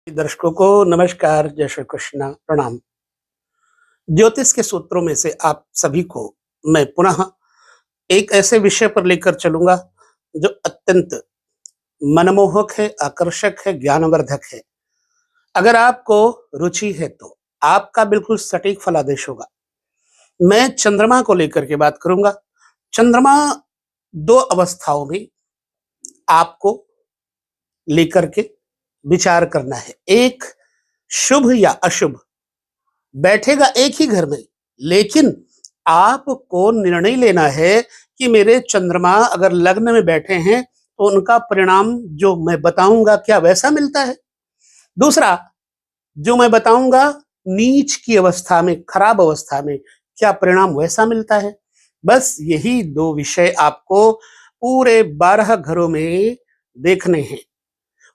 दर्शकों को नमस्कार, जय श्री कृष्ण, प्रणाम। ज्योतिष के सूत्रों में से आप सभी को मैं पुनः एक ऐसे विषय पर लेकर चलूंगा जो अत्यंत मनमोहक है, आकर्षक है, ज्ञानवर्धक है। अगर आपको रुचि है तो आपका बिल्कुल सटीक फलादेश होगा। मैं चंद्रमा को लेकर के बात करूंगा। चंद्रमा दो अवस्थाओं में आपको लेकर के विचार करना है। एक शुभ या अशुभ, बैठेगा एक ही घर में, लेकिन आपको निर्णय लेना है कि मेरे चंद्रमा अगर लग्न में बैठे हैं तो उनका परिणाम जो मैं बताऊंगा क्या वैसा मिलता है। दूसरा, जो मैं बताऊंगा नीच की अवस्था में, खराब अवस्था में, क्या परिणाम वैसा मिलता है। बस यही दो विषय आपको पूरे 12 घरों में देखने हैं।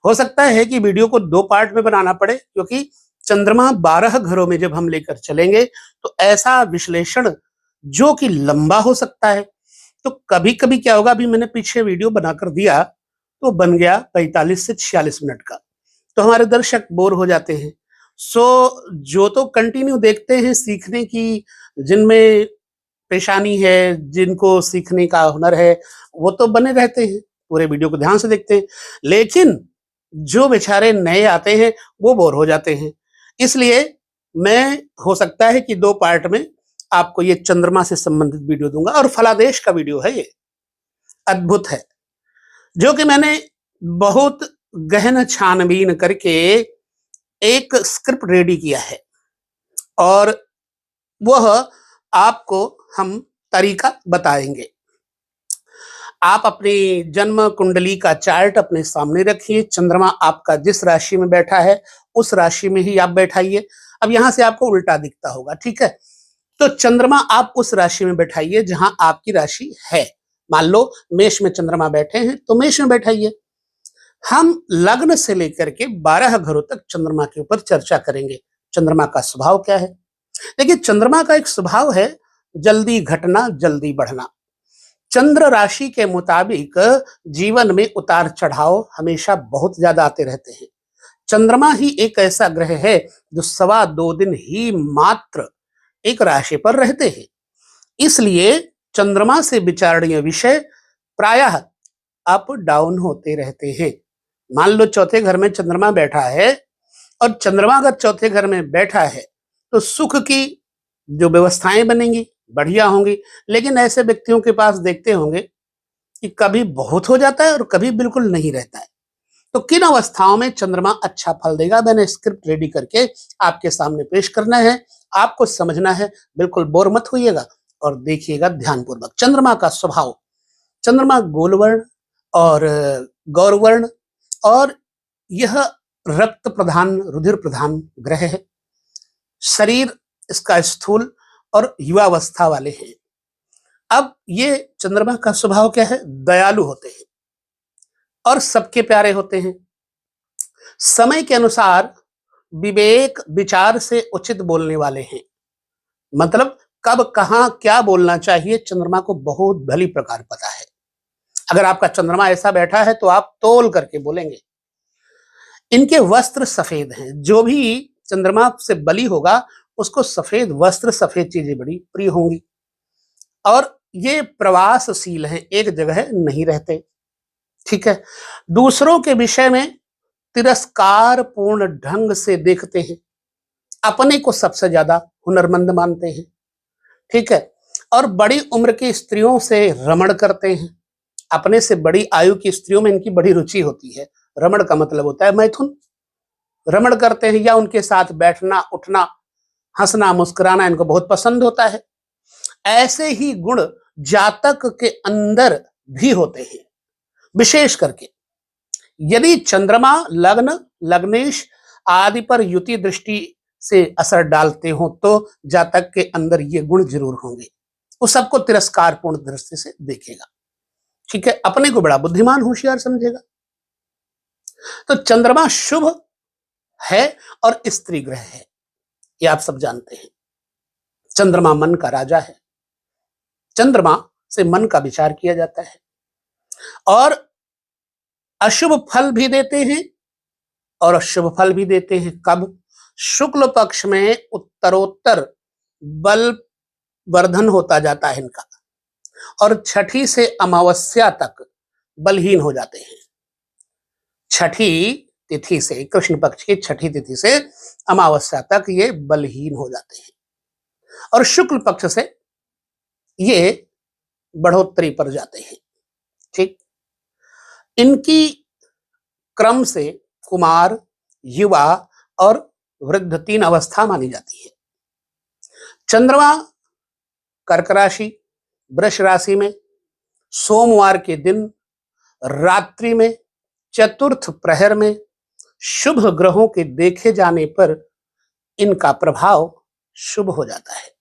हो सकता है कि वीडियो को दो पार्ट में बनाना पड़े, क्योंकि चंद्रमा 12 घरों में जब हम लेकर चलेंगे तो ऐसा विश्लेषण जो कि लंबा हो सकता है। तो कभी कभी क्या होगा, अभी मैंने पीछे वीडियो बनाकर दिया तो बन गया 45 से 46 मिनट का, तो हमारे दर्शक बोर हो जाते हैं। जो तो कंटिन्यू देखते हैं, सीखने की जिनमें पेशानी है, जिनको सीखने का हुनर है, वो तो बने रहते हैं, पूरे वीडियो को ध्यान से देखते हैं। लेकिन जो बेचारे नए आते हैं वो बोर हो जाते हैं। इसलिए मैं, हो सकता है कि दो पार्ट में आपको ये चंद्रमा से संबंधित वीडियो दूंगा। और फलादेश का वीडियो है, ये अद्भुत है, जो कि मैंने बहुत गहन छानबीन करके एक स्क्रिप्ट रेडी किया है, और वह आपको हम तरीका बताएंगे। आप अपनी जन्म कुंडली का चार्ट अपने सामने रखिए। चंद्रमा आपका जिस राशि में बैठा है उस राशि में ही आप बैठाइए। अब यहां से आपको उल्टा दिखता होगा, ठीक है। तो चंद्रमा आप उस राशि में बैठाइए जहां आपकी राशि है। मान लो मेष में चंद्रमा बैठे हैं तो मेष में बैठाइए। हम लग्न से लेकर के 12 घरों तक चंद्रमा के ऊपर चर्चा करेंगे। चंद्रमा का स्वभाव क्या है। देखिए, चंद्रमा का एक स्वभाव है जल्दी घटना, जल्दी बढ़ना। चंद्र राशि के मुताबिक जीवन में उतार चढ़ाव हमेशा बहुत ज्यादा आते रहते हैं। चंद्रमा ही एक ऐसा ग्रह है जो 2.25 दिन ही मात्र एक राशि पर रहते हैं। इसलिए चंद्रमा से विचारणीय विषय प्रायः अप डाउन होते रहते हैं। मान लो चौथे घर में चंद्रमा बैठा है, और चंद्रमा अगर चौथे घर में बैठा है तो सुख की जो व्यवस्थाएं बनेंगी बढ़िया होंगी। लेकिन ऐसे व्यक्तियों के पास देखते होंगे कि कभी बहुत हो जाता है और कभी बिल्कुल नहीं रहता है। तो किन अवस्थाओं में चंद्रमा अच्छा फल देगा, मैंने स्क्रिप्ट रेडी करके आपके सामने पेश करना है। आपको समझना है, बिल्कुल बोर मत होइएगा और देखिएगा ध्यानपूर्वक। चंद्रमा का स्वभाव, चंद्रमा गोलवर्ण और गौरवर्ण, और यह रक्त प्रधान, रुधिर प्रधान ग्रह है। शरीर इसका स्थूल और युवावस्था वाले हैं। अब ये चंद्रमा का स्वभाव क्या है, दयालु होते हैं और सबके प्यारे होते हैं। समय के अनुसार विवेक विचार से उचित बोलने वाले हैं। मतलब कब कहां क्या बोलना चाहिए चंद्रमा को बहुत भली प्रकार पता है। अगर आपका चंद्रमा ऐसा बैठा है तो आप तोल करके बोलेंगे। इनके वस्त्र सफेद हैं। जो भी चंद्रमा से बली होगा उसको सफेद वस्त्र, सफेद चीजें बड़ी प्रिय होंगी। और ये प्रवासशील हैं, एक जगह नहीं रहते, ठीक है। दूसरों के विषय में तिरस्कार पूर्ण ढंग से देखते हैं। अपने को सबसे ज्यादा हुनरमंद मानते हैं, ठीक है। और बड़ी उम्र की स्त्रियों से रमण करते हैं। अपने से बड़ी आयु की स्त्रियों में इनकी बड़ी रुचि होती है। रमण का मतलब होता है मैथुन। रमण करते हैं या उनके साथ बैठना, उठना, हंसना, मुस्कुराना इनको बहुत पसंद होता है। ऐसे ही गुण जातक के अंदर भी होते हैं। विशेष करके यदि चंद्रमा लग्न, लग्नेश आदि पर युति दृष्टि से असर डालते हो तो जातक के अंदर ये गुण जरूर होंगे। वो सबको तिरस्कारपूर्ण दृष्टि से देखेगा, ठीक है। अपने को बड़ा बुद्धिमान, होशियार समझेगा। तो चंद्रमा शुभ है और स्त्री ग्रह है, ये आप सब जानते हैं। चंद्रमा मन का राजा है। चंद्रमा से मन का विचार किया जाता है, और अशुभ फल भी देते हैं और शुभ फल भी देते हैं। कब? शुक्ल पक्ष में उत्तरोत्तर बल वर्धन होता जाता है इनका, और छठी से अमावस्या तक बलहीन हो जाते हैं। छठी तिथि से, कृष्ण पक्ष की छठी तिथि से अमावस्या तक ये बलहीन हो जाते हैं, और शुक्ल पक्ष से ये बढ़ोतरी पर जाते हैं। ठीक, इनकी क्रम से कुमार, युवा और वृद्ध 3 अवस्था मानी जाती है। चंद्रमा कर्क राशि, वृष राशि में सोमवार के दिन रात्रि में चतुर्थ प्रहर में शुभ ग्रहों के देखे जाने पर इनका प्रभाव शुभ हो जाता है।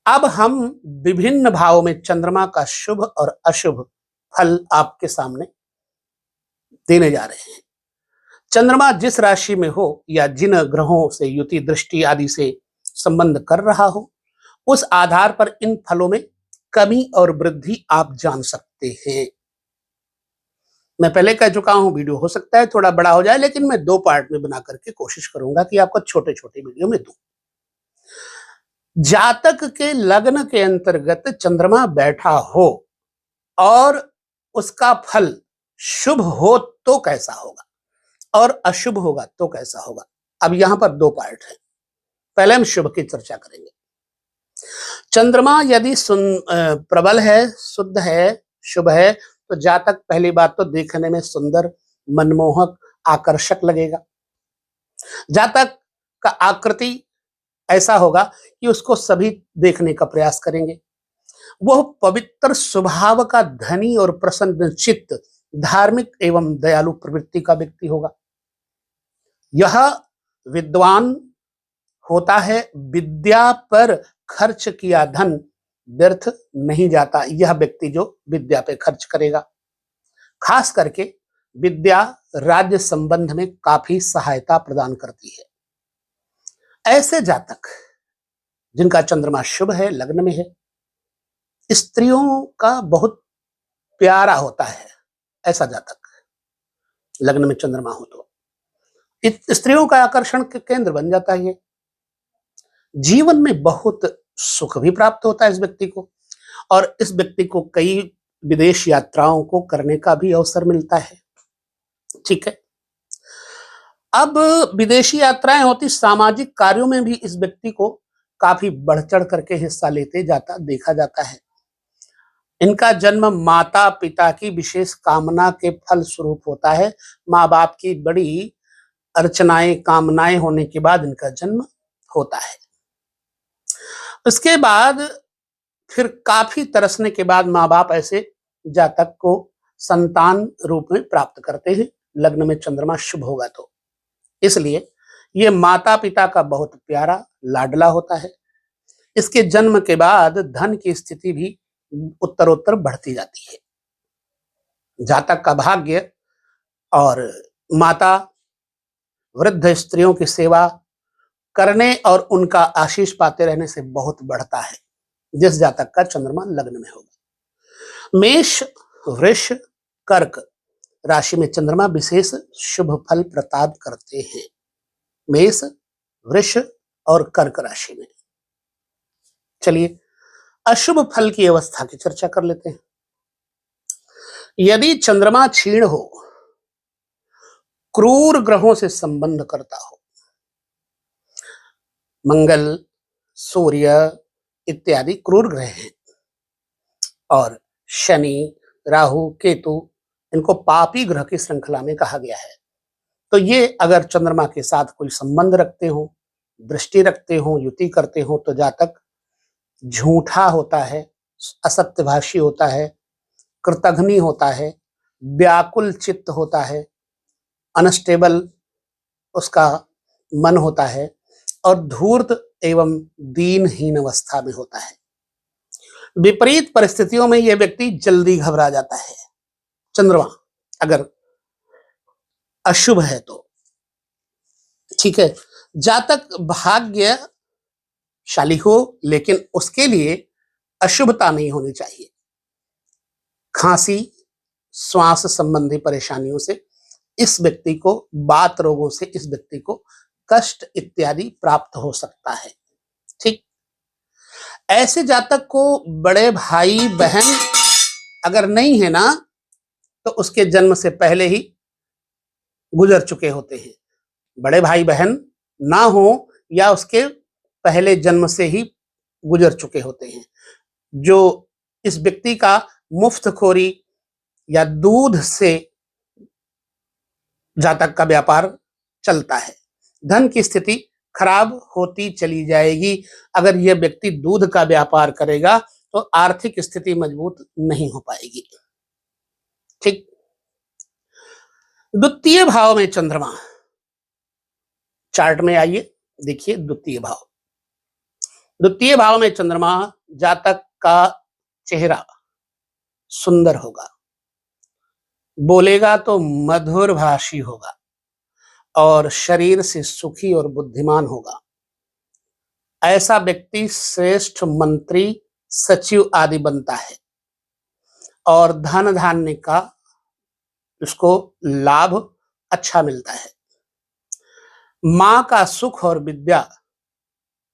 अब हम विभिन्न भावों में चंद्रमा का शुभ और अशुभ फल आपके सामने देने जा रहे हैं। चंद्रमा जिस राशि में हो या जिन ग्रहों से युति, दृष्टि आदि से संबंध कर रहा हो, उस आधार पर इन फलों में कमी और वृद्धि आप जान सकते हैं। मैं पहले कह चुका हूं, वीडियो हो सकता है थोड़ा बड़ा हो जाए, लेकिन मैं 2 पार्ट में बना करके कोशिश करूंगा कि आपको छोटे छोटे वीडियो में दूं। जातक के लग्न के अंतर्गत चंद्रमा बैठा हो और उसका फल शुभ हो तो कैसा होगा, और अशुभ होगा तो कैसा होगा। अब यहां पर 2 पार्ट है। पहले हम शुभ की चर्चा करेंगे। चंद्रमा यदि प्रबल है, शुद्ध है, शुभ है, तो जातक पहली बात तो देखने में सुंदर, मनमोहक, आकर्षक लगेगा। जातक का आकृति ऐसा होगा कि उसको सभी देखने का प्रयास करेंगे। वह पवित्र स्वभाव का धनी और प्रसन्नचित्त, धार्मिक एवं दयालु प्रवृत्ति का व्यक्ति होगा। यह विद्वान होता है। विद्या पर खर्च किया धन व्यर्थ नहीं जाता। यह व्यक्ति जो विद्या पे खर्च करेगा, खास करके विद्या राज्य संबंध में काफी सहायता प्रदान करती है। ऐसे जातक जिनका चंद्रमा शुभ है, लग्न में है, स्त्रियों का बहुत प्यारा होता है। ऐसा जातक लग्न में चंद्रमा हो तो स्त्रियों का आकर्षण के केंद्र बन जाता है। जीवन में बहुत सुख भी प्राप्त होता है इस व्यक्ति को, और इस व्यक्ति को कई विदेश यात्राओं को करने का भी अवसर मिलता है। ठीक है, अब विदेशी यात्राएं होती, सामाजिक कार्यों में भी इस व्यक्ति को काफी बढ़ चढ़ करके हिस्सा लेते जाता देखा जाता है। इनका जन्म माता पिता की विशेष कामना के फल स्वरूप होता है। माँ बाप की बड़ी अर्चनाएं, कामनाएं होने के बाद इनका जन्म होता है। उसके बाद फिर काफी तरसने के बाद माँ बाप ऐसे जातक को संतान रूप में प्राप्त करते हैं, लग्न में चंद्रमा शुभ होगा तो। इसलिए ये माता पिता का बहुत प्यारा लाडला होता है। इसके जन्म के बाद धन की स्थिति भी उत्तरोत्तर बढ़ती जाती है। जातक का भाग्य और माता, वृद्ध स्त्रियों की सेवा करने और उनका आशीष पाते रहने से बहुत बढ़ता है, जिस जातक का चंद्रमा लग्न में होगा। मेष, वृष, कर्क राशि में चंद्रमा विशेष शुभ फल प्रदान करते हैं। मेष, वृष और कर्क राशि में। चलिए अशुभ फल की अवस्था की चर्चा कर लेते हैं। यदि चंद्रमा क्षीण हो, क्रूर ग्रहों से संबंध करता हो, मंगल, सूर्य इत्यादि क्रूर ग्रह हैं, और शनि, राहु, केतु, इनको पापी ग्रह की श्रृंखला में कहा गया है। तो ये अगर चंद्रमा के साथ कोई संबंध रखते हो, दृष्टि रखते हो, युति करते हो, तो जातक झूठा होता है, असत्यभाषी होता है, कृतघ्नि होता है, व्याकुल चित्त होता है, अनस्टेबल उसका मन होता है, और धूर्त एवं दीनहीन अवस्था में होता है। विपरीत परिस्थितियों में यह व्यक्ति जल्दी घबरा जाता है। चंद्रमा अगर अशुभ है तो ठीक है, जातक भाग्यशाली हो, लेकिन उसके लिए अशुभता नहीं होनी चाहिए। खांसी, श्वास संबंधी परेशानियों से इस व्यक्ति को बात रोगों से इस व्यक्ति को कष्ट इत्यादि प्राप्त हो सकता है। ठीक, ऐसे जातक को बड़े भाई बहन अगर नहीं है ना, तो उसके जन्म से पहले ही गुजर चुके होते हैं। बड़े भाई बहन ना हो या उसके पहले जन्म से ही गुजर चुके होते हैं। जो इस व्यक्ति का मुफ्तखोरी या दूध से जातक का व्यापार चलता है, धन की स्थिति खराब होती चली जाएगी। अगर यह व्यक्ति दूध का व्यापार करेगा तो आर्थिक स्थिति मजबूत नहीं हो पाएगी। ठीक, द्वितीय भाव में चंद्रमा, चार्ट में आइए देखिए द्वितीय भाव। द्वितीय भाव में चंद्रमा, जातक का चेहरा सुंदर होगा, बोलेगा तो मधुर भाषी होगा और शरीर से सुखी और बुद्धिमान होगा। ऐसा व्यक्ति श्रेष्ठ मंत्री, सचिव आदि बनता है और धन धान्य का उसको लाभ अच्छा मिलता है। मां का सुख और विद्या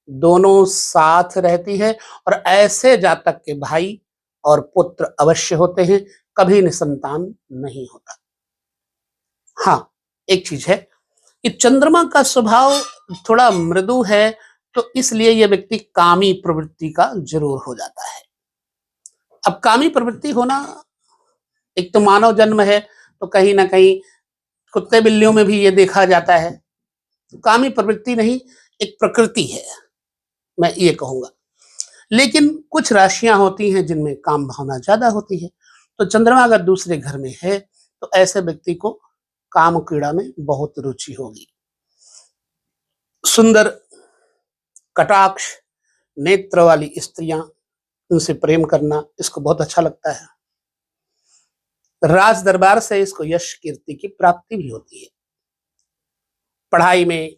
दोनों साथ रहती है और ऐसे जातक के भाई और पुत्र अवश्य होते हैं, कभी निसंतान नहीं होता। हाँ, एक चीज है कि चंद्रमा का स्वभाव थोड़ा मृदु है, तो इसलिए यह व्यक्ति कामी प्रवृत्ति का जरूर हो जाता है। अब कामी प्रवृत्ति होना, एक तो मानव जन्म है तो कहीं ना कहीं कुत्ते बिल्लियों में भी ये देखा जाता है। तो कामी प्रवृत्ति नहीं, एक प्रकृति है, मैं ये कहूंगा। लेकिन कुछ राशियां होती हैं जिनमें काम भावना ज्यादा होती है। तो चंद्रमा अगर दूसरे घर में है तो ऐसे व्यक्ति को काम क्रीड़ा में बहुत रुचि होगी। सुंदर कटाक्ष नेत्र वाली स्त्रियां, उनसे प्रेम करना इसको बहुत अच्छा लगता है। राज दरबार से इसको यश कीर्ति की प्राप्ति भी होती है। पढ़ाई में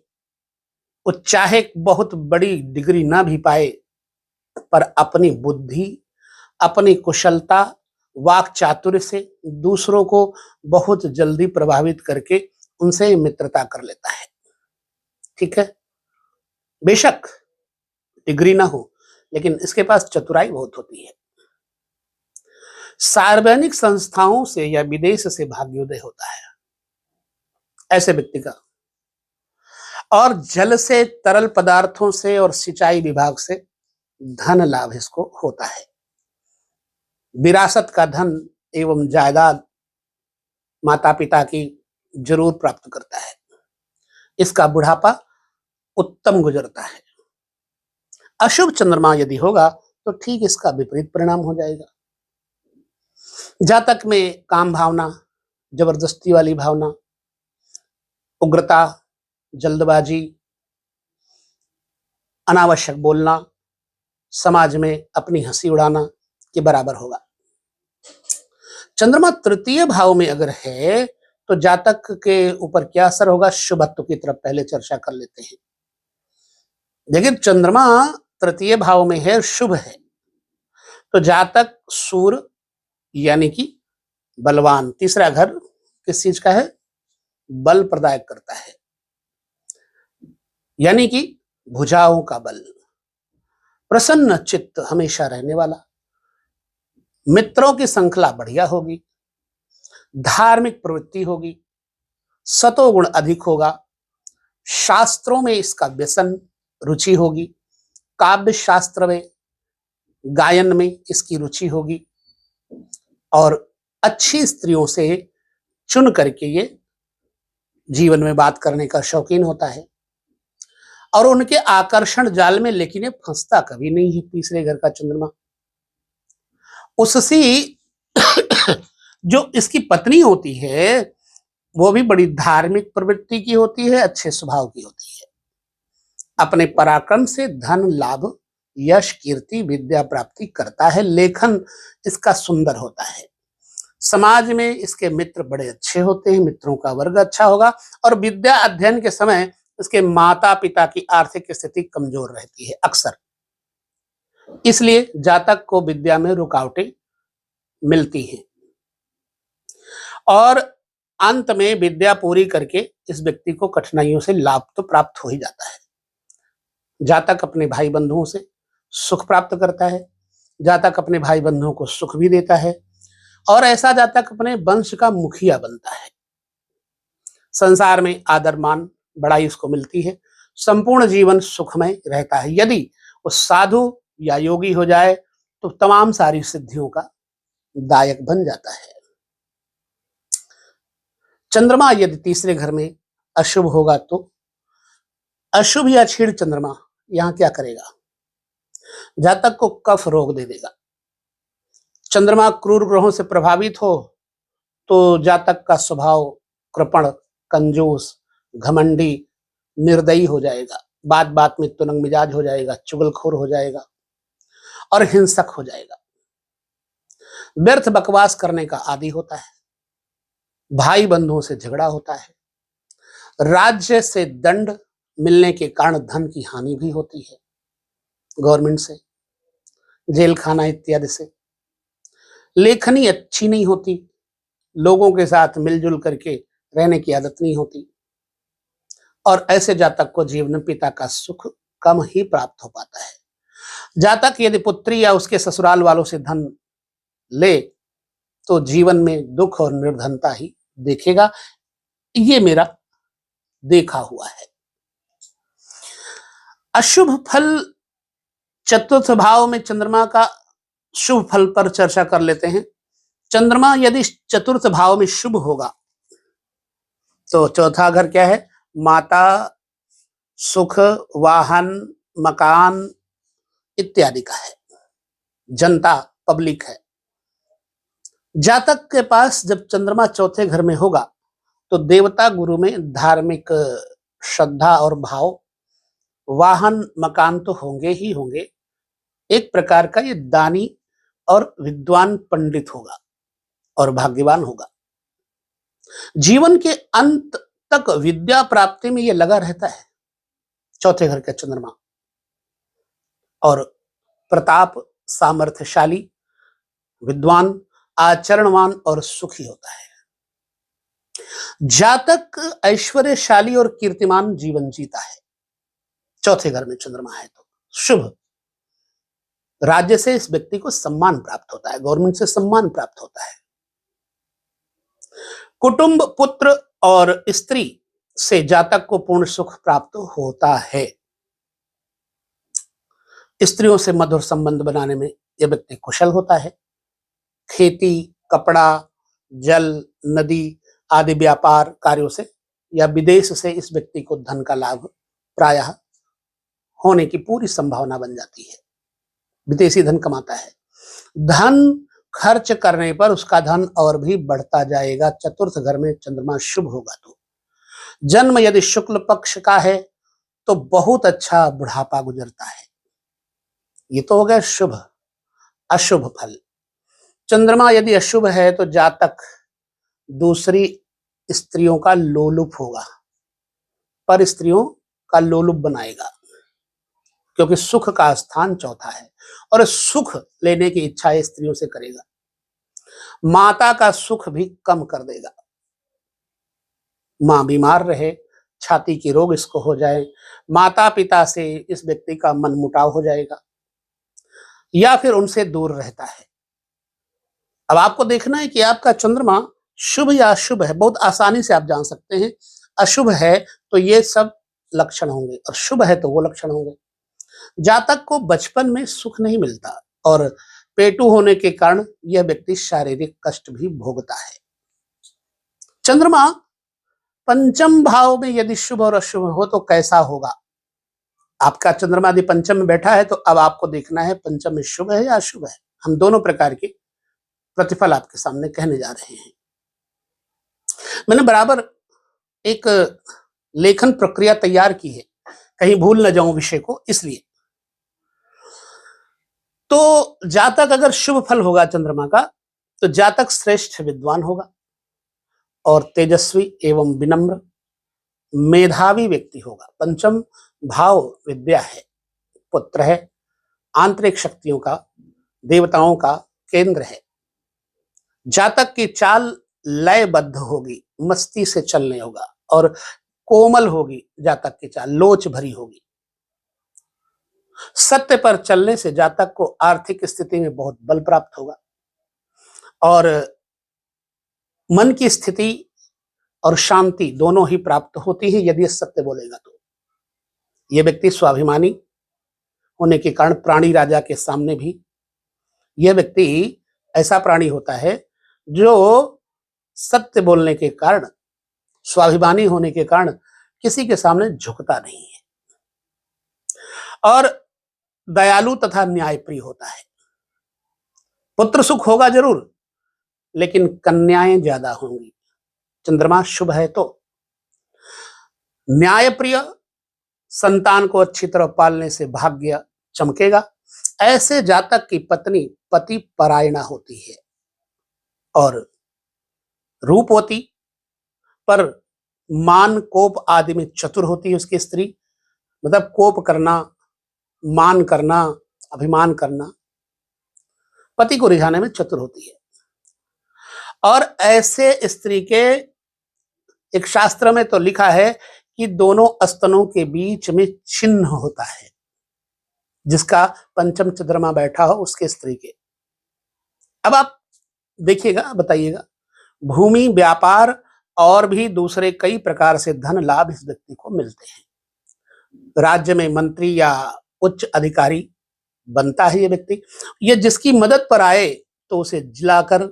वो चाहे बहुत बड़ी डिग्री ना भी पाए, पर अपनी बुद्धि, अपनी कुशलता, वाक चातुर्य से दूसरों को बहुत जल्दी प्रभावित करके उनसे मित्रता कर लेता है। ठीक है, बेशक डिग्री ना हो, लेकिन इसके पास चतुराई बहुत होती है। सार्वजनिक संस्थाओं से या विदेश से भाग्योदय होता है ऐसे व्यक्ति का, और जल से, तरल पदार्थों से और सिंचाई विभाग से धन लाभ इसको होता है। विरासत का धन एवं जायदाद माता पिता की जरूर प्राप्त करता है। इसका बुढ़ापा उत्तम गुजरता है। अशुभ चंद्रमा यदि होगा तो ठीक इसका विपरीत परिणाम हो जाएगा। जातक में काम भावना, जबरदस्ती वाली भावना, उग्रता, जल्दबाजी, अनावश्यक बोलना, समाज में अपनी हंसी उड़ाना के बराबर होगा। चंद्रमा तृतीय भाव में अगर है तो जातक के ऊपर क्या असर होगा, शुभत्व की तरफ पहले चर्चा कर लेते हैं। लेकिन चंद्रमा तृतीय भाव में है, शुभ है, तो जातक सूर यानी कि बलवान, तीसरा घर किस चीज का है, बल प्रदायक करता है, यानी कि भुजाओं का बल, प्रसन्न चित्त हमेशा रहने वाला, मित्रों की श्रृंखला बढ़िया होगी, धार्मिक प्रवृत्ति होगी, सतोगुण अधिक होगा, शास्त्रों में इसका व्यसन रुचि होगी, काव्य शास्त्र में, गायन में इसकी रुचि होगी, और अच्छी स्त्रियों से चुन करके ये जीवन में बात करने का शौकीन होता है, और उनके आकर्षण जाल में लेकिन ये फंसता कभी नहीं है। तीसरे घर का चंद्रमा, उससे जो इसकी पत्नी होती है वो भी बड़ी धार्मिक प्रवृत्ति की होती है, अच्छे स्वभाव की होती है। अपने पराक्रम से धन लाभ, यश, कीर्ति, विद्या प्राप्ति करता है। लेखन इसका सुंदर होता है। समाज में इसके मित्र बड़े अच्छे होते हैं, मित्रों का वर्ग अच्छा होगा, और विद्या अध्ययन के समय इसके माता पिता की आर्थिक स्थिति कमजोर रहती है अक्सर, इसलिए जातक को विद्या में रुकावटें मिलती हैं। और अंत में विद्या पूरी करके इस व्यक्ति को कठिनाइयों से लाभ तो प्राप्त हो ही जाता है। जातक अपने भाई बंधुओं से सुख प्राप्त करता है, जातक अपने भाई बंधुओं को सुख भी देता है, और ऐसा जातक अपने वंश का मुखिया बनता है। संसार में आदर मान बड़ाई उसको मिलती है, संपूर्ण जीवन सुखमय रहता है। यदि वो साधु या योगी हो जाए तो तमाम सारी सिद्धियों का दायक बन जाता है। चंद्रमा यदि तीसरे घर में अशुभ होगा तो अशुभ या क्षीण चंद्रमा यहां क्या करेगा? जातक को कफ रोग दे देगा। चंद्रमा क्रूर ग्रहों से प्रभावित हो तो जातक का स्वभाव कृपण, कंजूस, घमंडी, निर्दयी हो जाएगा, बात बात में तुनंग मिजाज हो जाएगा, चुगलखोर हो जाएगा और हिंसक हो जाएगा। व्यर्थ बकवास करने का आदी होता है, भाई बंधुओं से झगड़ा होता है, राज्य से दंड मिलने के कारण धन की हानि भी होती है, गवर्नमेंट से, जेल खाना इत्यादि से। लेखनी अच्छी नहीं होती, लोगों के साथ मिलजुल करके रहने की आदत नहीं होती, और ऐसे जातक को जीवन पिता का सुख कम ही प्राप्त हो पाता है। जातक यदि पुत्री या उसके ससुराल वालों से धन ले तो जीवन में दुख और निर्धनता ही देखेगा, ये मेरा देखा हुआ है। अशुभ फल, चतुर्थ भाव में चंद्रमा का शुभ फल पर चर्चा कर लेते हैं। चंद्रमा यदि चतुर्थ भाव में शुभ होगा तो चौथा घर क्या है? माता, सुख, वाहन, मकान इत्यादि का है, जनता, पब्लिक है। जातक के पास जब चंद्रमा चौथे घर में होगा तो देवता गुरु में धार्मिक श्रद्धा और भाव, वाहन, मकान तो होंगे ही होंगे, एक प्रकार का ये दानी और विद्वान पंडित होगा और भाग्यवान होगा। जीवन के अंत तक विद्या प्राप्ति में ये लगा रहता है चौथे घर का चंद्रमा, और प्रताप, सामर्थ्यशाली, विद्वान, आचरणवान और सुखी होता है। जातक ऐश्वर्यशाली और कीर्तिमान जीवन जीता है, चौथे घर में चंद्रमा है तो शुभ। राज्य से इस व्यक्ति को सम्मान प्राप्त होता है, गवर्नमेंट से सम्मान प्राप्त होता है। कुटुंब, पुत्र और स्त्री से जातक को पूर्ण सुख प्राप्त होता है। स्त्रियों से मधुर संबंध बनाने में यह व्यक्ति कुशल होता है। खेती, कपड़ा, जल, नदी आदि व्यापार कार्यों से या विदेश से इस व्यक्ति को धन का लाभ प्रायः होने की पूरी संभावना बन जाती है। विदेशी धन कमाता है। धन खर्च करने पर उसका धन और भी बढ़ता जाएगा, चतुर्थ घर में चंद्रमा शुभ होगा तो। जन्म यदि शुक्ल पक्ष का है तो बहुत अच्छा बुढ़ापा गुजरता है। ये तो हो गया शुभ। अशुभ फल, चंद्रमा यदि अशुभ है तो जातक दूसरी स्त्रियों का लोलुप होगा, पर स्त्रियों का लोलुप बनाएगा, क्योंकि सुख का स्थान चौथा है और सुख लेने की इच्छा स्त्रियों से करेगा। माता का सुख भी कम कर देगा। मां बीमार रहे, छाती की रोग इसको हो जाए, माता पिता से इस व्यक्ति का मनमुटाव हो जाएगा या फिर उनसे दूर रहता है। अब आपको देखना है कि आपका चंद्रमा शुभ या अशुभ है, बहुत आसानी से आप जान सकते हैं। अशुभ है तो ये सब लक्षण होंगे और शुभ है तो वो लक्षण होंगे। जातक को बचपन में सुख नहीं मिलता और पेटू होने के कारण यह व्यक्ति शारीरिक कष्ट भी भोगता है। चंद्रमा पंचम भाव में यदि शुभ और अशुभ हो तो कैसा होगा? आपका चंद्रमा यदि पंचम में बैठा है तो अब आपको देखना है पंचम में शुभ है या अशुभ है। हम दोनों प्रकार के प्रतिफल आपके सामने कहने जा रहे हैं। मैंने बराबर एक लेखन प्रक्रिया तैयार की है, कहीं भूल न जाऊं विषय को, इसलिए। तो जातक अगर शुभ फल होगा चंद्रमा का तो जातक श्रेष्ठ विद्वान होगा और तेजस्वी एवं विनम्र मेधावी व्यक्ति होगा। पंचम भाव विद्या है, पुत्र है, आंतरिक शक्तियों का, देवताओं का केंद्र है। जातक की चाल लयबद्ध होगी, मस्ती से चलने होगा और कोमल होगी जातक की चाल, लोच भरी होगी। सत्य पर चलने से जातक को आर्थिक स्थिति में बहुत बल प्राप्त होगा और मन की स्थिति और शांति दोनों ही प्राप्त होती है यदि सत्य बोलेगा तो। यह व्यक्ति स्वाभिमानी होने के कारण प्राणी राजा के सामने भी, यह व्यक्ति ऐसा प्राणी होता है जो सत्य बोलने के कारण, स्वाभिमानी होने के कारण किसी के सामने झुकता नहीं है और दयालु तथा न्यायप्रिय होता है। पुत्र सुख होगा जरूर, लेकिन कन्याएं ज्यादा होंगी। चंद्रमा शुभ है तो न्यायप्रिय, संतान को अच्छी तरह पालने से भाग्य चमकेगा। ऐसे जातक की पत्नी पति परायणा होती है और रूपवती, पर मान कोप आदि में चतुर होती है उसकी स्त्री। मतलब कोप करना, मान करना, अभिमान करना, पति को रिझाने में चतुर होती है। और ऐसे स्त्री के एक शास्त्र में तो लिखा है कि दोनों स्तनों के बीच में चिन्ह होता है, जिसका पंचम चंद्रमा बैठा हो उसके स्त्री के। अब आप देखिएगा, बताइएगा, भूमि, व्यापार और भी दूसरे कई प्रकार से धन लाभ इस व्यक्ति को मिलते हैं। राज्य में मंत्री या उच्च अधिकारी बनता है ये व्यक्ति। ये जिसकी मदद पर आए तो उसे जिलाकर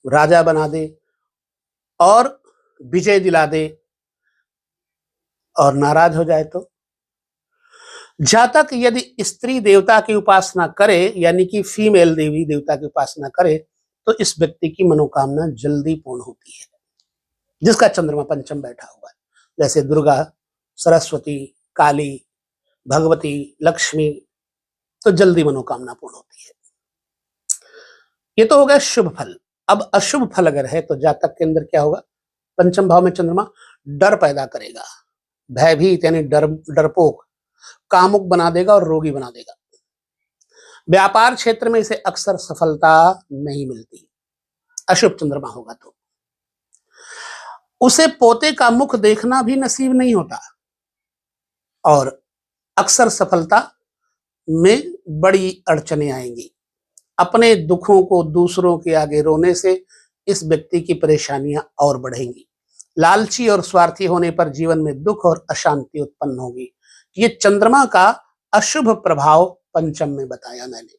राजा बना दे और विजय दिला दे, और नाराज हो जाए तो। जातक यदि स्त्री देवता की उपासना करे, यानी कि फीमेल देवी देवता की उपासना करे, तो इस व्यक्ति की मनोकामना जल्दी पूर्ण होती है, जिसका चंद्रमा पंचम बैठा हुआ है। जैसे दुर्गा, सरस्वती, काली, भगवती, लक्ष्मी, तो जल्दी मनोकामना पूर्ण होती है। ये तो हो गया शुभ फल। अब अशुभ फल अगर है तो जातक के अंदर क्या होगा? पंचम भाव में चंद्रमा डर पैदा करेगा, भयभीत यानी डरपोक, कामुक बना देगा और रोगी बना देगा। व्यापार क्षेत्र में इसे अक्सर सफलता नहीं मिलती, अशुभ चंद्रमा होगा तो। उसे पोते का मुख देखना भी नसीब नहीं होता और अक्सर सफलता में बड़ी अड़चनें आएंगी। अपने दुखों को दूसरों के आगे रोने से इस व्यक्ति की परेशानियां और बढ़ेंगी। लालची और स्वार्थी होने पर जीवन में दुख और अशांति उत्पन्न होगी। ये चंद्रमा का अशुभ प्रभाव पंचम में बताया मैंने।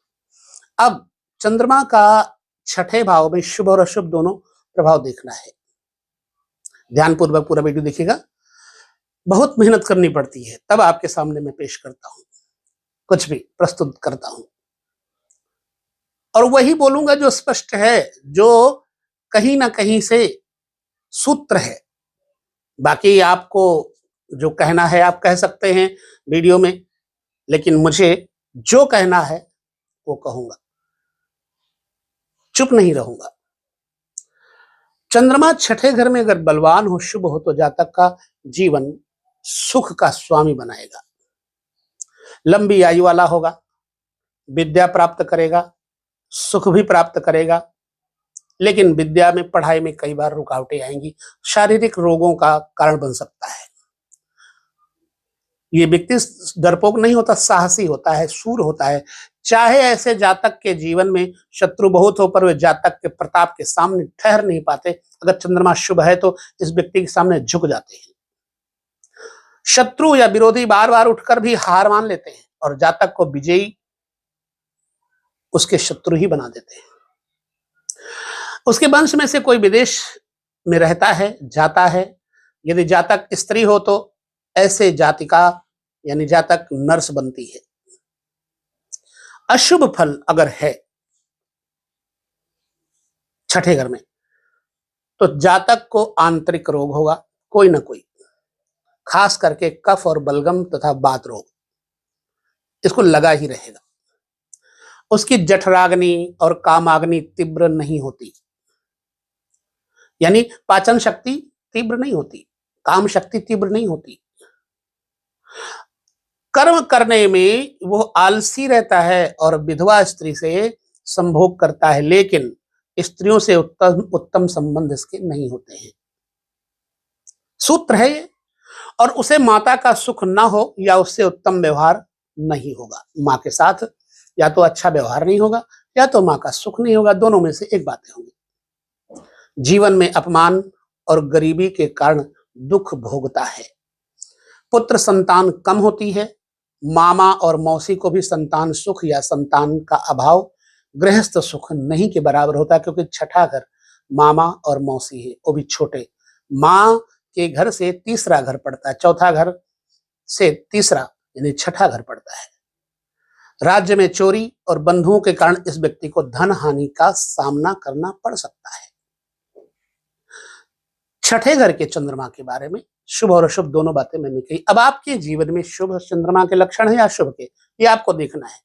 अब चंद्रमा का छठे भाव में शुभ और अशुभ दोनों प्रभाव देखना है। ध्यानपूर्वक पूरा वीडियो देखिएगा, बहुत मेहनत करनी पड़ती है, तब आपके सामने मैं पेश करता हूं, कुछ भी प्रस्तुत करता हूं, और वही बोलूंगा जो स्पष्ट है, जो कहीं ना कहीं से सूत्र है। बाकी आपको जो कहना है आप कह सकते हैं वीडियो में, लेकिन मुझे जो कहना है वो कहूंगा, चुप नहीं रहूंगा। चंद्रमा छठे घर में अगर बलवान हो, शुभ हो, तो जातक का जीवन सुख का स्वामी बनाएगा, लंबी आयु वाला होगा, विद्या प्राप्त करेगा, सुख भी प्राप्त करेगा। लेकिन विद्या में, पढ़ाई में कई बार रुकावटें आएंगी, शारीरिक रोगों का कारण बन सकता है। ये व्यक्ति डरपोक नहीं होता, साहसी होता है, शूर होता है। चाहे ऐसे जातक के जीवन में शत्रु बहुत हो, पर वे जातक के प्रताप के सामने ठहर नहीं पाते। अगर चंद्रमा शुभ है तो इस व्यक्ति के सामने झुक जाते हैं। शत्रु या विरोधी बार बार उठकर भी हार मान लेते हैं और जातक को विजयी उसके शत्रु ही बना देते हैं। उसके वंश में से कोई विदेश में रहता है, जाता है। यदि जातक स्त्री हो तो ऐसे जातिका यानी जातक नर्स बनती है। अशुभ फल अगर है छठे घर में, तो जातक को आंतरिक रोग होगा, कोई ना कोई, खास करके कफ और बलगम तथा बात रोग इसको लगा ही रहेगा। उसकी जठराग्नि और कामाग्नि तीव्र नहीं होती, यानी पाचन शक्ति तीव्र नहीं होती, काम शक्ति तीव्र नहीं होती। कर्म करने में वो आलसी रहता है और विधवा स्त्री से संभोग करता है, लेकिन स्त्रियों से उत्तम उत्तम संबंध इसके नहीं होते हैं। सूत्र है ये। और उसे माता का सुख ना हो या उससे उत्तम व्यवहार नहीं होगा। माँ के साथ या तो अच्छा व्यवहार नहीं होगा या तो माँ का सुख नहीं होगा, दोनों में से एक बातें होंगी। जीवन में अपमान और गरीबी के कारण दुख भोगता है। पुत्र संतान कम होती है। मामा और मौसी को भी संतान सुख या संतान का अभाव गृहस्थ सुख नहीं के बराबर होता, क्योंकि छठा घर मामा और मौसी है, वो भी छोटे। माँ के घर से तीसरा घर पड़ता है, चौथा घर से तीसरा यानी छठा घर पड़ता है। राज्य में चोरी और बंधुओं के कारण इस व्यक्ति को धन हानि का सामना करना पड़ सकता है। छठे घर के चंद्रमा के बारे में शुभ और अशुभ दोनों बातें मैंने कही। अब आपके जीवन में शुभ चंद्रमा के लक्षण है या अशुभ के, ये आपको देखना है।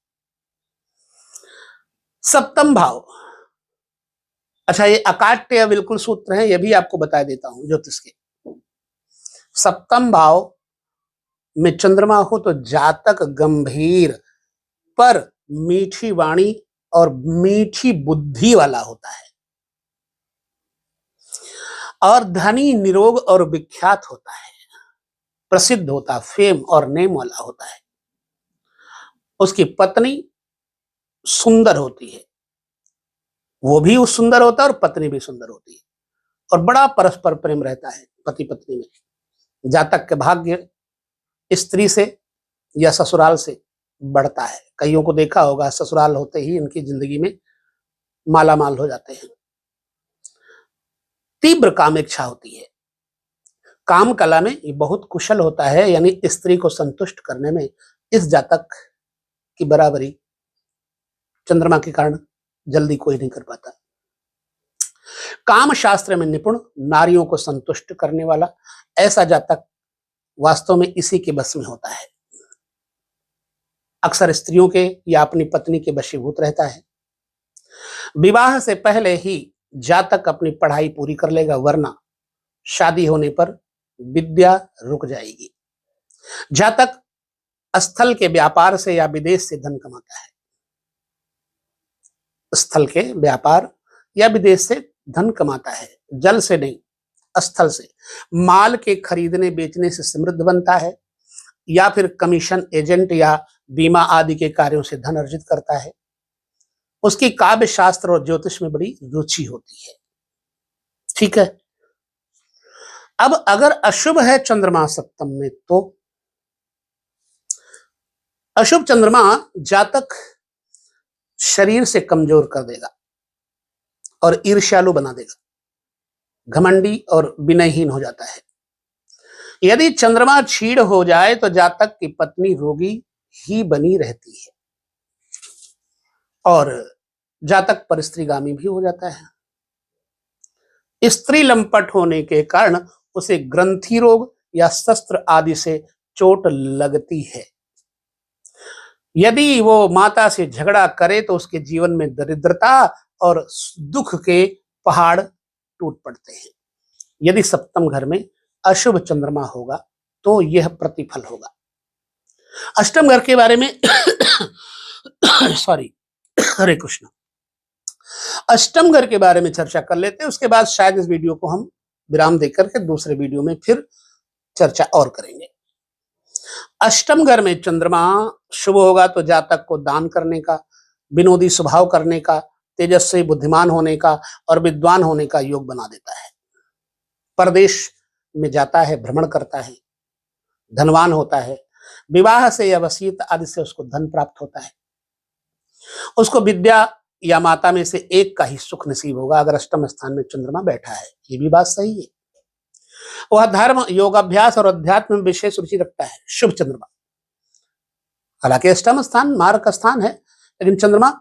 सप्तम भाव, अच्छा ये अकाट्य या बिल्कुल सूत्र है, ये भी आपको बता देता हूं ज्योतिष के। सप्तम भाव में चंद्रमा हो तो जातक गंभीर पर मीठी वाणी और मीठी बुद्धि वाला होता है, और धनी निरोग और विख्यात होता है, प्रसिद्ध होता, फेम और नेम वाला होता है। उसकी पत्नी सुंदर होती है, वो भी उस सुंदर होता है और पत्नी भी सुंदर होती है, और बड़ा परस्पर प्रेम रहता है पति पत्नी में। जातक के भाग्य स्त्री से या ससुराल से बढ़ता है। कईयों को देखा होगा ससुराल होते ही इनकी जिंदगी में माला माल हो जाते हैं। तीव्र काम इच्छा होती है। काम कला में ये बहुत कुशल होता है, यानी स्त्री को संतुष्ट करने में इस जातक की बराबरी चंद्रमा के कारण जल्दी कोई नहीं कर पाता। काम शास्त्र में निपुण, नारियों को संतुष्ट करने वाला, ऐसा जातक वास्तव में इसी के बस में होता है। अक्सर स्त्रियों के या अपनी पत्नी के वशीभूत रहता है। विवाह से पहले ही जातक अपनी पढ़ाई पूरी कर लेगा, वरना शादी होने पर विद्या रुक जाएगी। जातक स्थल के व्यापार से या विदेश से धन कमाता है। स्थल के व्यापार या विदेश से धन कमाता है, जल से नहीं, स्थल से। माल के खरीदने बेचने से समृद्ध बनता है, या फिर कमीशन एजेंट या बीमा आदि के कार्यों से धन अर्जित करता है। उसकी काव्य शास्त्र और ज्योतिष में बड़ी रुचि होती है। ठीक है। अब अगर अशुभ है चंद्रमा सप्तम में, तो अशुभ चंद्रमा जातक शरीर से कमजोर कर देगा और ईर्ष्यालु बना देगा, घमंडी और विनयहीन हो जाता है। यदि चंद्रमा क्षीण हो जाए तो जातक की पत्नी रोगी ही बनी रहती है, और जातक परिस्त्रीगामी भी हो जाता है। स्त्री लंपट होने के कारण उसे ग्रंथि रोग या शस्त्र आदि से चोट लगती है। यदि वो माता से झगड़ा करे तो उसके जीवन में दरिद्रता और दुख के पहाड़ टूट पड़ते हैं। यदि सप्तम घर में अशुभ चंद्रमा होगा तो यह प्रतिफल होगा। अष्टम घर के बारे में सॉरी, हरे कृष्ण, अष्टम घर के बारे में चर्चा कर लेते हैं, उसके बाद शायद इस वीडियो को हम विराम देकर के दूसरे वीडियो में फिर चर्चा और करेंगे। अष्टम घर में चंद्रमा शुभ होगा तो जातक को दान करने का, विनोदी स्वभाव करने का, तेजस्वी बुद्धिमान होने का और विद्वान होने का योग बना देता है। परदेश में जाता है, भ्रमण करता है, धनवान होता है। विवाह से या वसीयत आदि से उसको धन प्राप्त होता है। उसको विद्या या माता में से एक का ही सुख नसीब होगा अगर अष्टम स्थान में चंद्रमा बैठा है। ये भी बात सही है। वह धर्म, योगाभ्यास और अध्यात्म में विशेष रुचि रखता है, शुभ चंद्रमा। हालांकि अष्टम स्थान मार्क स्थान है, लेकिन चंद्रमा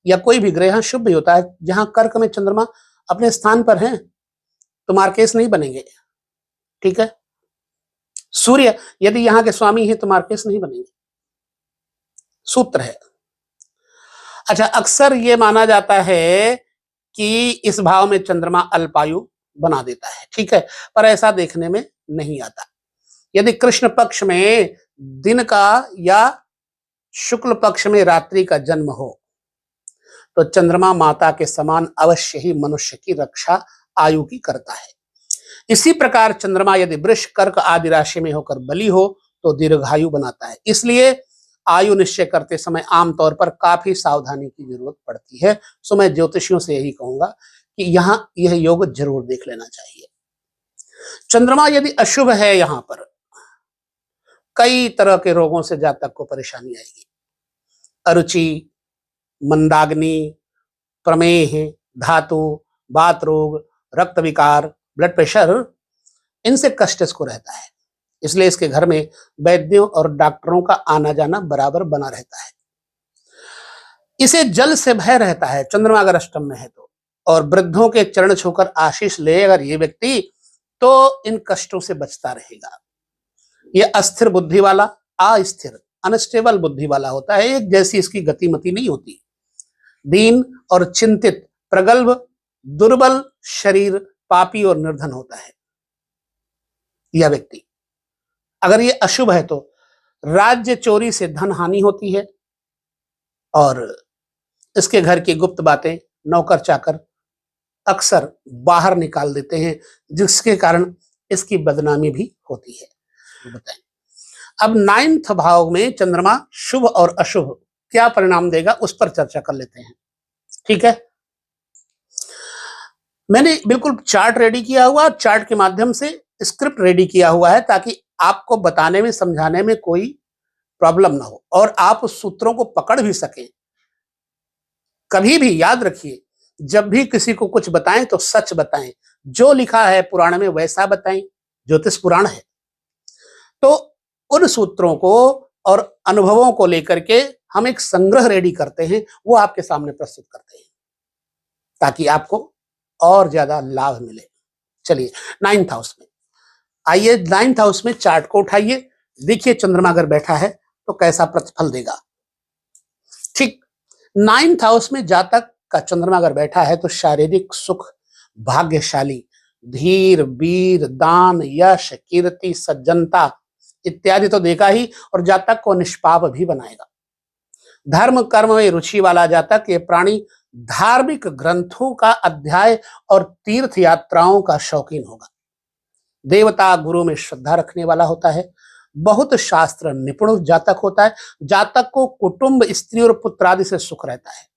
या कोई भी ग्रह शुभ भी होता है। जहां कर्क में चंद्रमा अपने स्थान पर है तो मार्केश नहीं बनेंगे। ठीक है। सूर्य यदि यहाँ के स्वामी है तो मार्केश नहीं बनेंगे। सूत्र है। अच्छा, अक्सर ये माना जाता है कि इस भाव में चंद्रमा अल्पायु बना देता है। ठीक है, पर ऐसा देखने में नहीं आता। यदि कृष्ण पक्ष में दिन का या शुक्ल पक्ष में रात्रि का जन्म हो तो चंद्रमा माता के समान अवश्य ही मनुष्य की रक्षा आयु की करता है। इसी प्रकार चंद्रमा यदि वृष, कर्क आदि राशि में होकर बली हो तो दीर्घायु बनाता है। इसलिए आयु निश्चय करते समय आमतौर पर काफी सावधानी की जरूरत पड़ती है। सो मैं ज्योतिषियों से यही कहूंगा कि यहाँ यह योग जरूर देख लेना चाहिए। चंद्रमा यदि अशुभ है, यहां पर कई तरह के रोगों से जातक को परेशानी आएगी। अरुचि, मंदाग्नि, प्रमेह, धातु, बात रोग, रक्त विकार, ब्लड प्रेशर, इनसे कष्ट इसको रहता है। इसलिए इसके घर में वैद्यों और डॉक्टरों का आना जाना बराबर बना रहता है। इसे जल से भय रहता है चंद्रमा अगर अष्टम में है तो, और वृद्धों के चरण छूकर आशीष ले अगर ये व्यक्ति, तो इन कष्टों से बचता रहेगा। ये अस्थिर बुद्धि वाला, अस्थिर, अनस्टेबल बुद्धि वाला होता है। एक जैसी इसकी गतिमति नहीं होती। दीन और चिंतित, प्रगल्भ, दुर्बल शरीर, पापी और निर्धन होता है यह व्यक्ति। अगर ये अशुभ है तो राज्य चोरी से धन हानि होती है, और इसके घर की गुप्त बातें नौकर चाकर अक्सर बाहर निकाल देते हैं, जिसके कारण इसकी बदनामी भी होती है। बताएं अब 9th भाव में चंद्रमा शुभ और अशुभ क्या परिणाम देगा, उस पर चर्चा कर लेते हैं। ठीक है, मैंने बिल्कुल चार्ट रेडी किया हुआ, चार्ट के माध्यम से स्क्रिप्ट रेडी किया हुआ है, ताकि आपको बताने में, समझाने में कोई प्रॉब्लम ना हो और आप उस सूत्रों को पकड़ भी सकें। कभी भी याद रखिए, जब भी किसी को कुछ बताएं तो सच बताएं, जो लिखा है पुराण में वैसा बताएं। ज्योतिष पुराण है, तो उन सूत्रों को और अनुभवों को लेकर के हम एक संग्रह रेडी करते हैं, वो आपके सामने प्रस्तुत करते हैं, ताकि आपको और ज्यादा लाभ मिले। चलिए 9th हाउस में आइए, 9th हाउस में चार्ट को उठाइए, देखिए चंद्रमा अगर बैठा है तो कैसा प्रतिफल देगा। ठीक, 9th हाउस में जातक का चंद्रमा अगर बैठा है तो शारीरिक सुख, भाग्यशाली, धीर, वीर, दान, यश, कीर्ति, सज्जनता इत्यादि तो देगा ही, और जातक को निष्पाप भी बनाएगा। धर्म कर्म में रुचि वाला जातक, ये प्राणी धार्मिक ग्रंथों का अध्याय और तीर्थ यात्राओं का शौकीन होगा। देवता गुरु में श्रद्धा रखने वाला होता है। बहुत शास्त्र निपुण जातक होता है। जातक को कुटुंब, स्त्री और पुत्र आदि से सुख रहता है।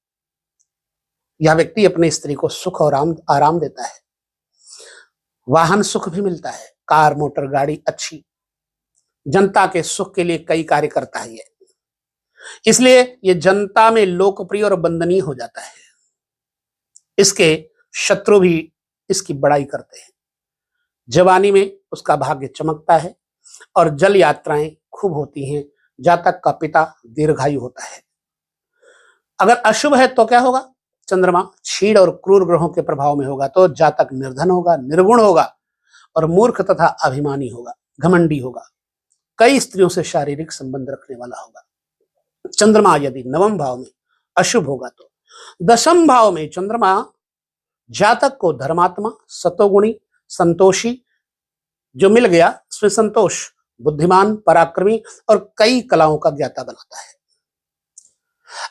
यह व्यक्ति अपनी स्त्री को सुख और आराम देता है। वाहन सुख भी मिलता है, कार, मोटर, गाड़ी अच्छी। जनता के सुख के लिए कई कार्य करता है ये, इसलिए ये जनता में लोकप्रिय और वंदनीय हो जाता है। इसके शत्रु भी इसकी बड़ाई करते हैं। जवानी में उसका भाग्य चमकता है और जल यात्राएं खूब होती हैं। जातक का पिता दीर्घायु होता है। अगर अशुभ है तो क्या होगा, चंद्रमा क्षीण और क्रूर ग्रहों के प्रभाव में होगा तो जातक निर्धन होगा, निर्गुण होगा और मूर्ख तथा अभिमानी होगा, घमंडी होगा। कई स्त्रियों से शारीरिक संबंध रखने वाला होगा। चंद्रमा यदि 9वें भाव में अशुभ होगा तो 10वें भाव में चंद्रमा जातक को धर्मात्मा, सतोगुणी, संतोषी जो मिल गया उसमें संतोष, बुद्धिमान, पराक्रमी और कई कलाओं का ज्ञाता बनाता है।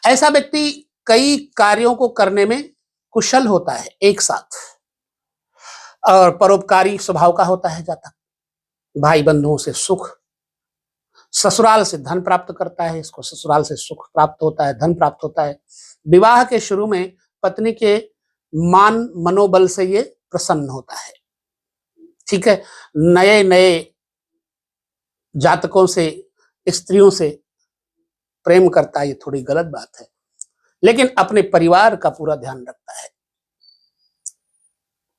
ऐसा व्यक्ति कई कार्यों को करने में कुशल होता है एक साथ, और परोपकारी स्वभाव का होता है जातक। भाई बंधुओं से सुख, ससुराल से धन प्राप्त करता है, इसको ससुराल से सुख प्राप्त होता है, धन प्राप्त होता है। विवाह के शुरू में पत्नी के मान मनोबल से ये प्रसन्न होता है। ठीक है, नए नए जातकों से, स्त्रियों से प्रेम करता है, ये थोड़ी गलत बात है, लेकिन अपने परिवार का पूरा ध्यान रखता है।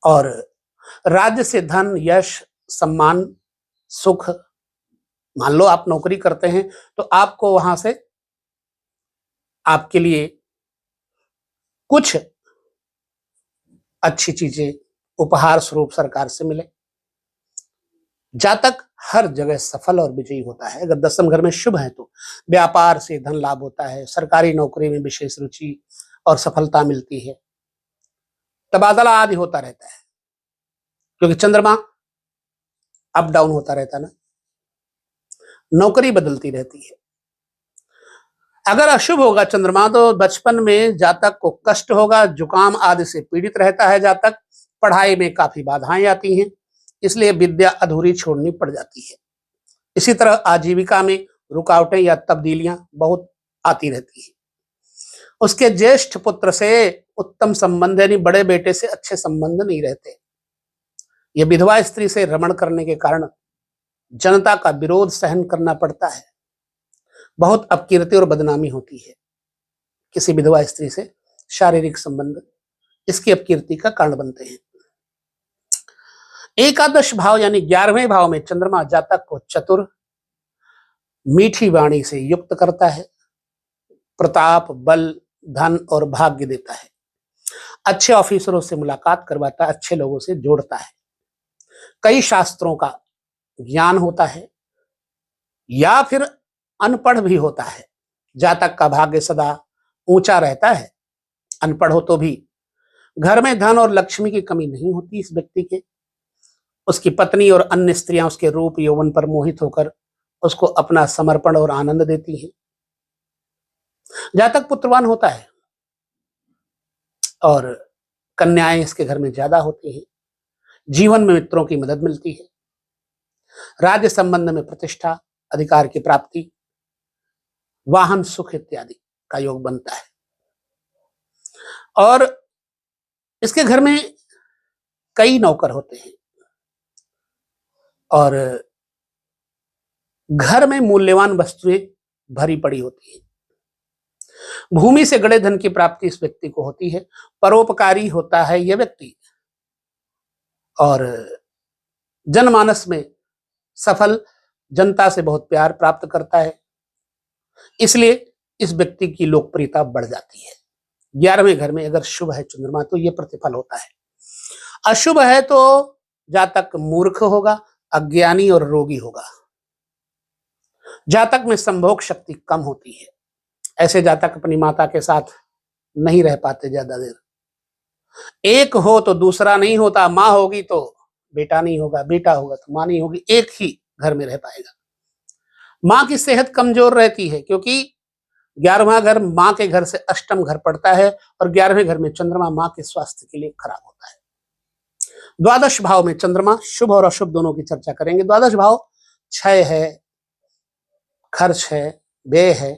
और राज्य से धन, यश, सम्मान, सुख, मान लो आप नौकरी करते हैं तो आपको वहां से आपके लिए कुछ अच्छी चीजें उपहार स्वरूप सरकार से मिले। जातक हर जगह सफल और विजयी होता है। अगर 10वें घर में शुभ है तो व्यापार से धन लाभ होता है, सरकारी नौकरी में विशेष रुचि और सफलता मिलती है, तबादला आदि होता रहता है, क्योंकि चंद्रमा अप डाउन होता रहता है ना, नौकरी बदलती रहती है। अगर अशुभ होगा चंद्रमा तो बचपन में जातक को कष्ट होगा, जुकाम आदि से पीड़ित रहता है जातक, पढ़ाई में काफी बाधाएं आती हैं, इसलिए विद्या अधूरी छोड़नी पड़ जाती है। इसी तरह आजीविका में रुकावटें या तब्दीलियां बहुत आती रहती हैं। उसके ज्येष्ठ पुत्र से उत्तम संबंध यानी बड़े बेटे से अच्छे संबंध नहीं रहते। ये विधवा स्त्री से रमण करने के कारण जनता का विरोध सहन करना पड़ता है, बहुत अपकीर्ति और बदनामी होती है। किसी विधवा स्त्री से शारीरिक संबंध इसकी अपकीर्ति का कारण बनते हैं। एकादश भाव यानी 11वें भाव में चंद्रमा जातक को चतुर, मीठी वाणी से युक्त करता है, प्रताप, बल, धन और भाग्य देता है, अच्छे ऑफिसरों से मुलाकात करवाता है, अच्छे लोगों से जोड़ता है, कई शास्त्रों का ज्ञान होता है या फिर अनपढ़ भी होता है। जातक का भाग्य सदा ऊंचा रहता है, अनपढ़ हो तो भी। घर में धन और लक्ष्मी की कमी नहीं होती इस व्यक्ति के। उसकी पत्नी और अन्य स्त्रियां उसके रूप यौवन पर मोहित होकर उसको अपना समर्पण और आनंद देती हैं। जातक पुत्रवान होता है और कन्याएं इसके घर में ज्यादा होती हैं। जीवन में मित्रों की मदद मिलती है, राज्य संबंध में प्रतिष्ठा, अधिकार की प्राप्ति, वाहन सुख इत्यादि का योग बनता है। और इसके घर में कई नौकर होते हैं और घर में मूल्यवान वस्तुएं भरी पड़ी होती हैं। भूमि से गड़े धन की प्राप्ति इस व्यक्ति को होती है। परोपकारी होता है यह व्यक्ति और जनमानस में सफल, जनता से बहुत प्यार प्राप्त करता है, इसलिए इस व्यक्ति की लोकप्रियता बढ़ जाती है। 11वें घर में अगर शुभ है चंद्रमा तो यह प्रतिफल होता है। अशुभ है तो जातक मूर्ख होगा, अज्ञानी और रोगी होगा। जातक में संभोग शक्ति कम होती है। ऐसे जातक अपनी माता के साथ नहीं रह पाते ज्यादा देर। एक हो तो दूसरा नहीं होता, माँ होगी तो बेटा नहीं होगा, बेटा होगा तो माँ नहीं होगी, एक ही घर में रह पाएगा। माँ की सेहत कमजोर रहती है क्योंकि 11वां घर माँ के घर से अष्टम घर पड़ता है और 11वें घर में चंद्रमा माँ के स्वास्थ्य के लिए खराब होता है। द्वादश भाव में चंद्रमा शुभ और अशुभ दोनों की चर्चा करेंगे। द्वादश भाव क्षय है, खर्च है, व्यय है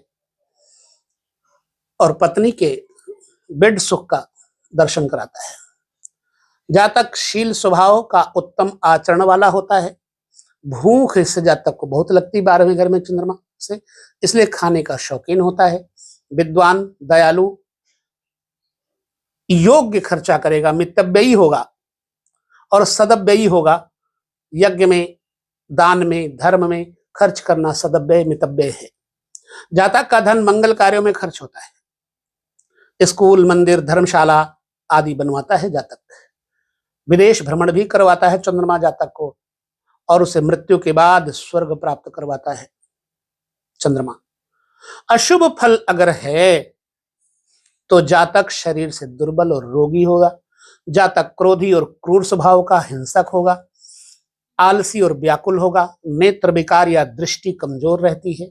और पत्नी के बेड सुख का दर्शन कराता है। जातक शील स्वभाव का उत्तम आचरण वाला होता है। भूख इससे जातक को बहुत लगती 12वें घर में चंद्रमा से, इसलिए खाने का शौकीन होता है। विद्वान, दयालु, योग्य खर्चा करेगा, मितव्ययी होगा और सदव्ययी होगा। यज्ञ में, दान में, धर्म में खर्च करना सदव्यय मितव्यय है। जातक का धन मंगल कार्यों में खर्च होता है। स्कूल, मंदिर, धर्मशाला आदि बनवाता है जातक। विदेश भ्रमण भी करवाता है चंद्रमा जातक को और उसे मृत्यु के बाद स्वर्ग प्राप्त करवाता है चंद्रमा। अशुभ फल अगर है तो जातक शरीर से दुर्बल और रोगी होगा। जातक क्रोधी और क्रूर स्वभाव का हिंसक होगा, आलसी और व्याकुल होगा, नेत्र विकार या दृष्टि कमजोर रहती है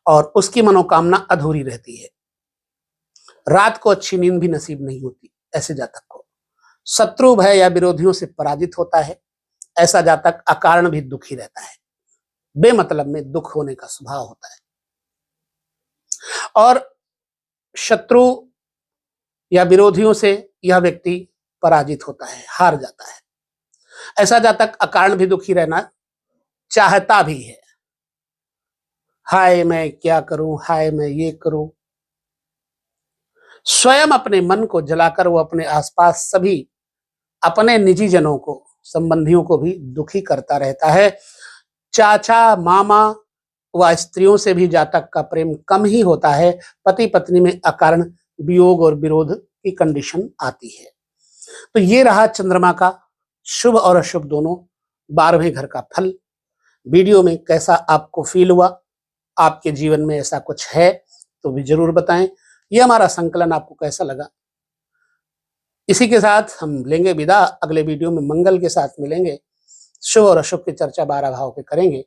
और उसकी मनोकामना अधूरी रहती है। रात को अच्छी नींद भी नसीब नहीं होती ऐसे जातक को। शत्रु भय या विरोधियों से पराजित होता है। ऐसा जातक अकारण भी दुखी रहता है, बेमतलब में दुख होने का स्वभाव होता है और शत्रु या विरोधियों से यह व्यक्ति पराजित होता है, हार जाता है। ऐसा जातक अकारण भी दुखी रहना चाहता भी है। हाय मैं क्या करूं, हाय मैं ये करूं। स्वयं अपने मन को जलाकर वो अपने आसपास सभी अपने निजी जनों को, संबंधियों को भी दुखी करता रहता है। चाचा, मामा व स्त्रियों से भी जातक का प्रेम कम ही होता है। पति पत्नी में अकारण वियोग और विरोध की कंडीशन आती है। तो ये रहा चंद्रमा का शुभ और अशुभ दोनों 12वें घर का फल। वीडियो में कैसा आपको फील हुआ, आपके जीवन में ऐसा कुछ है तो भी जरूर बताएं। ये हमारा संकलन आपको कैसा लगा। इसी के साथ हम लेंगे विदा। अगले वीडियो में मंगल के साथ मिलेंगे, शुभ और अशुभ की चर्चा 12 भाव पे करेंगे।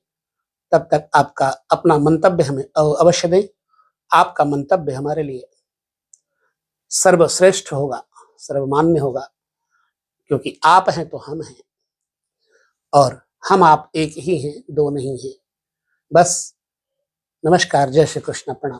तब तक आपका अपना मंतव्य हमें अवश्य दें। आपका मंतव्य हमारे लिए सर्वश्रेष्ठ होगा, सर्वमान्य होगा, क्योंकि आप हैं तो हम हैं और हम आप एक ही हैं, दो नहीं हैं। बस नमस्कार, जय श्री कृष्ण, प्रणाम।